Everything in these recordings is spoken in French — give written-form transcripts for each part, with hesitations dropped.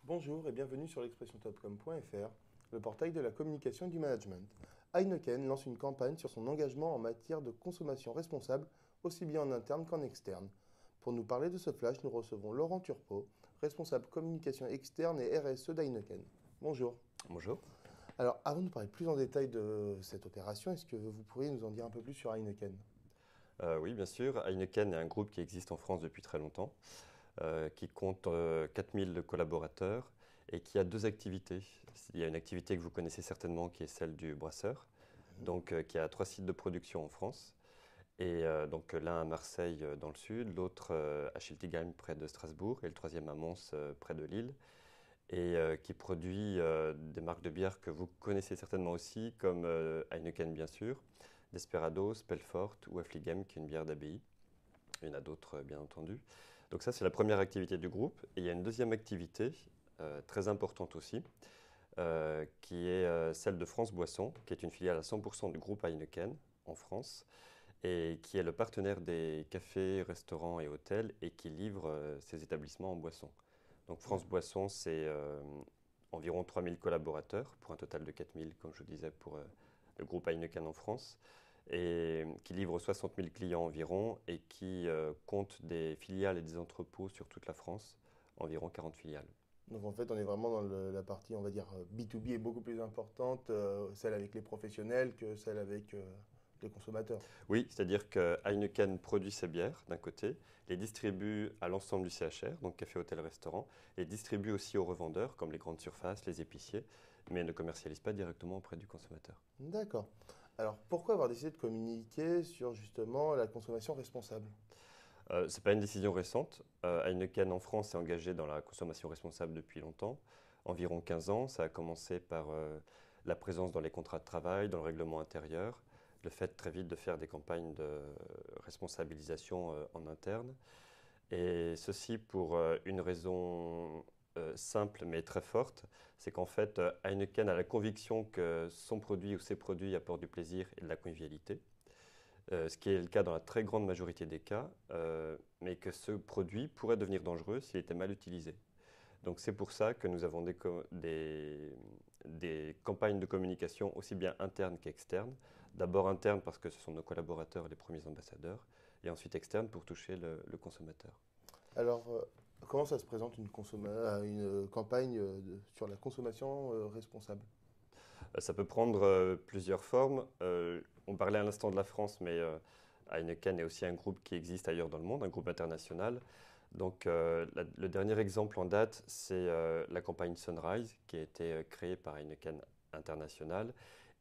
Bonjour et bienvenue sur l'expressiontopcom.fr, le portail de la communication et du management. Heineken lance une campagne sur son engagement en matière de consommation responsable, aussi bien en interne qu'en externe. Pour nous parler de ce flash, nous recevons Laurent Turpot, responsable communication externe et RSE d'Heineken. Bonjour. Bonjour. Alors, avant de parler plus en détail de cette opération, est-ce que vous pourriez nous en dire un peu plus sur Heineken? Oui, bien sûr. Heineken est un groupe qui existe en France depuis très longtemps, qui compte 4000 collaborateurs et qui a deux activités. Il y a une activité que vous connaissez certainement qui est celle du brasseur, donc qui a 3 sites de production en France. Et donc l'un à Marseille dans le sud, l'autre à Schiltigheim près de Strasbourg et le troisième à Mons près de Lille. Et qui produit des marques de bière que vous connaissez certainement aussi, comme Heineken bien sûr, Desperados, Pelfort ou Affligem, qui est une bière d'abbaye. Il y en a d'autres bien entendu. Donc ça c'est la première activité du groupe. Et il y a une deuxième activité très importante aussi, qui est celle de France Boisson, qui est une filiale à 100% du groupe Heineken en France, et qui est le partenaire des cafés, restaurants et hôtels, et qui livre ces établissements en boisson. Donc France Boisson, c'est environ 3000 collaborateurs, pour un total de 4000, comme je vous disais, pour le groupe Heineken en France, et qui livre 60 000 clients environ, et qui compte des filiales et des entrepôts sur toute la France, environ 40 filiales. Donc en fait, on est vraiment dans la partie, on va dire, B2B est beaucoup plus importante, celle avec les professionnels que celle avec les consommateurs. Oui, c'est-à-dire que Heineken produit ses bières d'un côté, les distribue à l'ensemble du CHR, donc café, hôtel, restaurant, et distribue aussi aux revendeurs, comme les grandes surfaces, les épiciers, mais ne commercialise pas directement auprès du consommateur. D'accord. Alors pourquoi avoir décidé de communiquer sur justement la consommation responsable? Ce n'est pas une décision récente. Heineken en France s'est engagé dans la consommation responsable depuis longtemps, environ 15 ans. Ça a commencé par la présence dans les contrats de travail, dans le règlement intérieur, le fait très vite de faire des campagnes de responsabilisation en interne. Et ceci pour une raison simple mais très forte, c'est qu'en fait Heineken a la conviction que son produit ou ses produits apportent du plaisir et de la convivialité, ce qui est le cas dans la très grande majorité des cas, mais que ce produit pourrait devenir dangereux s'il était mal utilisé. Donc c'est pour ça que nous avons des campagnes de communication aussi bien internes qu'externes. D'abord internes parce que ce sont nos collaborateurs les premiers ambassadeurs, et ensuite externes pour toucher le consommateur. Alors, comment ça se présente une campagne sur la consommation responsable? Ça peut prendre plusieurs formes. On parlait à l'instant de la France, mais Heineken est aussi un groupe qui existe ailleurs dans le monde, un groupe international. Donc le dernier exemple en date, c'est la campagne Sunrise, qui a été créée par Heineken International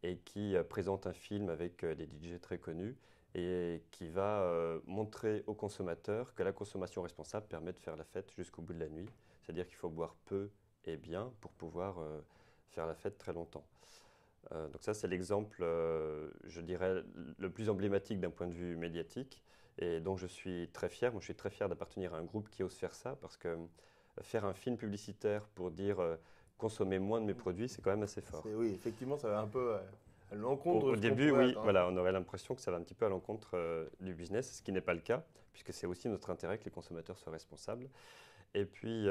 et qui présente un film avec des DJ très connus et qui va montrer aux consommateurs que la consommation responsable permet de faire la fête jusqu'au bout de la nuit. C'est-à-dire qu'il faut boire peu et bien pour pouvoir faire la fête très longtemps. Donc ça, c'est l'exemple, je dirais, le plus emblématique d'un point de vue médiatique et dont je suis très fier. Moi, je suis très fier d'appartenir à un groupe qui ose faire ça parce que faire un film publicitaire pour dire consommer moins de mes produits, c'est quand même assez fort. Oui, effectivement, ça va un peu à l'encontre Au de ce qu'on début, pourrait oui, attendre. voilà, on aurait l'impression que ça va un petit peu à l'encontre du business, ce qui n'est pas le cas, puisque c'est aussi notre intérêt que les consommateurs soient responsables. Et puis,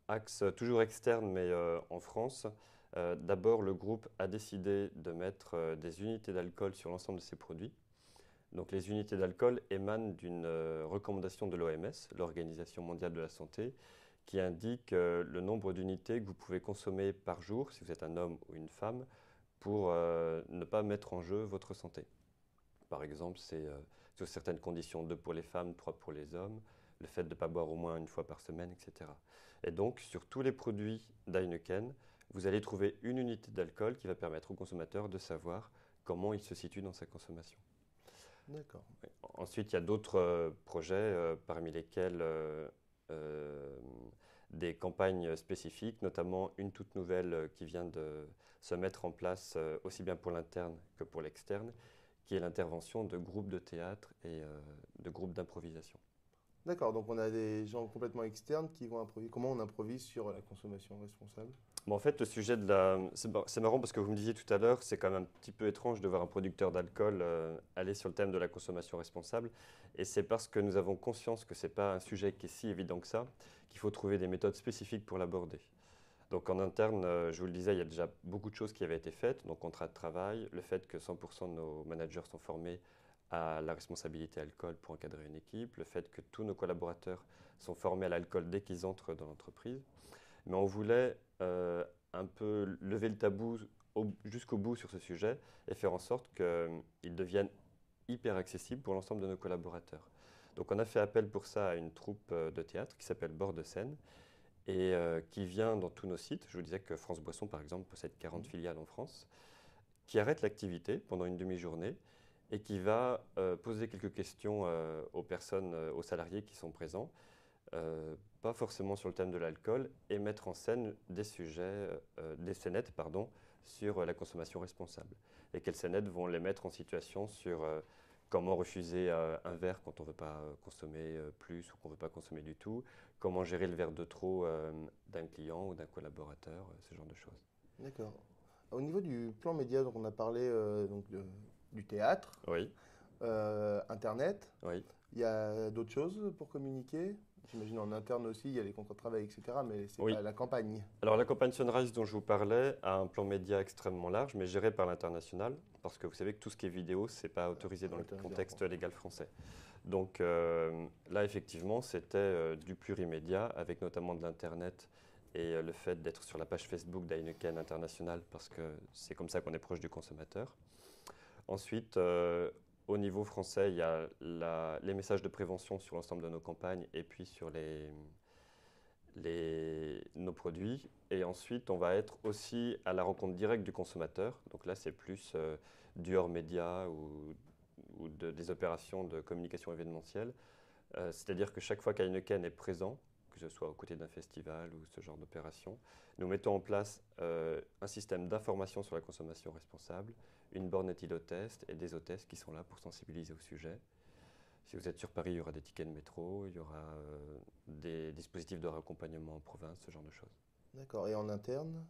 axe toujours externe, mais en France, d'abord, le groupe a décidé de mettre des unités d'alcool sur l'ensemble de ses produits. Donc, les unités d'alcool émanent d'une recommandation de l'OMS, l'Organisation mondiale de la santé, qui indique le nombre d'unités que vous pouvez consommer par jour, si vous êtes un homme ou une femme, pour ne pas mettre en jeu votre santé. Par exemple, c'est sur certaines conditions, 2 pour les femmes, 3 pour les hommes, le fait de ne pas boire au moins une fois par semaine, etc. Et donc, sur tous les produits d'Heineken, vous allez trouver une unité d'alcool qui va permettre au consommateur de savoir comment il se situe dans sa consommation. D'accord. Ouais. Ensuite, il y a d'autres projets, parmi lesquels euh, des campagnes spécifiques, notamment une toute nouvelle qui vient de se mettre en place aussi bien pour l'interne que pour l'externe, qui est l'intervention de groupes de théâtre et de groupes d'improvisation. D'accord, donc on a des gens complètement externes qui vont improviser. Comment on improvise sur la consommation responsable? Bon, en fait, le sujet de la... C'est marrant parce que vous me disiez tout à l'heure, c'est quand même un petit peu étrange de voir un producteur d'alcool aller sur le thème de la consommation responsable. Et c'est parce que nous avons conscience que ce n'est pas un sujet qui est si évident que ça, qu'il faut trouver des méthodes spécifiques pour l'aborder. Donc en interne, je vous le disais, il y a déjà beaucoup de choses qui avaient été faites, donc contrat de travail, le fait que 100% de nos managers sont formés à la responsabilité alcool pour encadrer une équipe, le fait que tous nos collaborateurs sont formés à l'alcool dès qu'ils entrent dans l'entreprise. Mais on voulait un peu lever le tabou jusqu'au bout sur ce sujet et faire en sorte qu'il devienne hyper accessible pour l'ensemble de nos collaborateurs. Donc on a fait appel pour ça à une troupe de théâtre qui s'appelle Bord de Seine et qui vient dans tous nos sites. Je vous disais que France Boisson, par exemple, possède 40 filiales en France, qui arrête l'activité pendant une demi-journée et qui va poser quelques questions aux personnes, aux salariés qui sont présents, pas forcément sur le thème de l'alcool, et mettre en scène des sujets, des scénettes, pardon, sur la consommation responsable. Et quelles scénettes vont les mettre en situation sur comment refuser un verre quand on ne veut pas consommer plus ou qu'on ne veut pas consommer du tout, comment gérer le verre de trop d'un client ou d'un collaborateur, ce genre de choses. D'accord. Au niveau du plan média, donc on a parlé du théâtre, Oui, Internet. oui. Il y a d'autres choses pour communiquer? J'imagine en interne aussi, il y a les contrats de travail, etc. Mais c'est Oui. pas la campagne. Alors la campagne Sunrise dont je vous parlais a un plan média extrêmement large, mais géré par l'international, parce que vous savez que tout ce qui est vidéo, ce n'est pas autorisé dans le contexte légal français. Donc là, effectivement, c'était du plurimédia, avec notamment de l'Internet et le fait d'être sur la page Facebook d'Heineken International, parce que c'est comme ça qu'on est proche du consommateur. Ensuite, au niveau français, il y a les messages de prévention sur l'ensemble de nos campagnes et puis sur nos produits. Et ensuite, on va être aussi à la rencontre directe du consommateur. Donc là, c'est plus du hors-média ou des opérations de communication événementielle. C'est-à-dire que chaque fois qu'Heineken est présent, que ce soit aux côtés d'un festival ou ce genre d'opération, nous mettons en place un système d'information sur la consommation responsable, une borne éthylotest et des hôtesses qui sont là pour sensibiliser au sujet. Si vous êtes sur Paris, il y aura des tickets de métro, il y aura des dispositifs de raccompagnement en province, ce genre de choses. D'accord. Et en interne,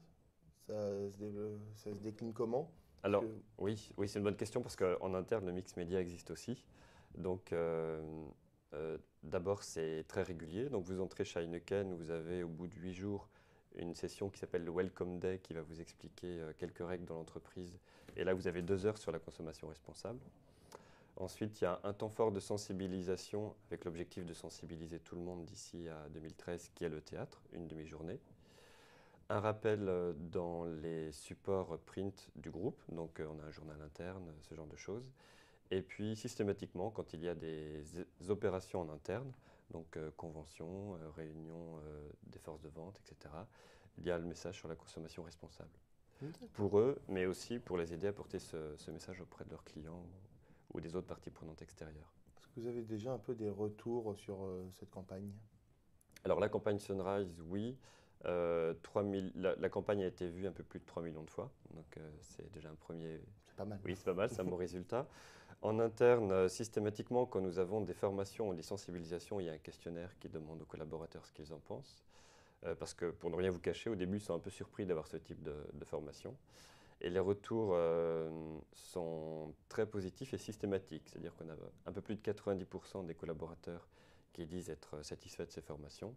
ça se décline comment? Alors, oui, c'est une bonne question parce qu'en interne, le mix média existe aussi. Donc, d'abord, c'est très régulier. Donc, vous entrez chez Heineken, vous avez au bout de 8 jours une session qui s'appelle le Welcome Day qui va vous expliquer quelques règles dans l'entreprise. Et là, vous avez 2 heures sur la consommation responsable. Ensuite, il y a un temps fort de sensibilisation avec l'objectif de sensibiliser tout le monde d'ici à 2013, qui est le théâtre, une demi-journée. Un rappel dans les supports print du groupe, donc on a un journal interne, ce genre de choses. Et puis systématiquement, quand il y a des opérations en interne, donc conventions, réunions des forces de vente, etc., il y a le message sur la consommation responsable. Pour eux, mais aussi pour les aider à porter ce message auprès de leurs clients ou des autres parties prenantes extérieures. Est-ce que vous avez déjà un peu des retours sur cette campagne? Alors la campagne Sunrise, oui. 3000, la campagne a été vue un peu plus de 3 millions de fois, donc c'est déjà un premier... C'est pas mal. Oui, c'est pas mal, c'est un bon résultat. En interne, systématiquement, quand nous avons des formations ou des sensibilisations, il y a un questionnaire qui demande aux collaborateurs ce qu'ils en pensent. Parce que, pour ne rien vous cacher, au début, ils sont un peu surpris d'avoir ce type de formation. Et les retours sont très positifs et systématiques. C'est-à-dire qu'on a un peu plus de 90% des collaborateurs qui disent être satisfaits de ces formations.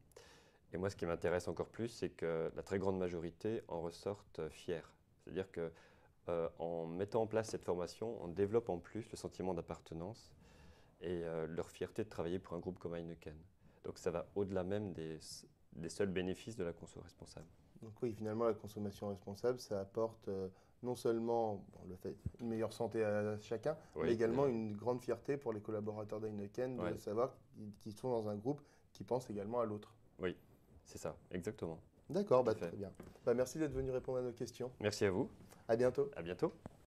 Et moi, ce qui m'intéresse encore plus, c'est que la très grande majorité en ressortent fiers. C'est-à-dire qu'en mettant en place cette formation, on développe en plus le sentiment d'appartenance et leur fierté de travailler pour un groupe comme Heineken. Donc ça va au-delà même des seuls bénéfices de la conso responsable. Donc oui, finalement, la consommation responsable, ça apporte non seulement une meilleure santé à chacun, Oui, mais également une grande fierté pour les collaborateurs d'Heineken de savoir qu'ils sont dans un groupe qui pense également à l'autre. Oui, c'est ça, exactement. D'accord, très bien. Merci d'être venu répondre à nos questions. Merci à vous. À bientôt. À bientôt.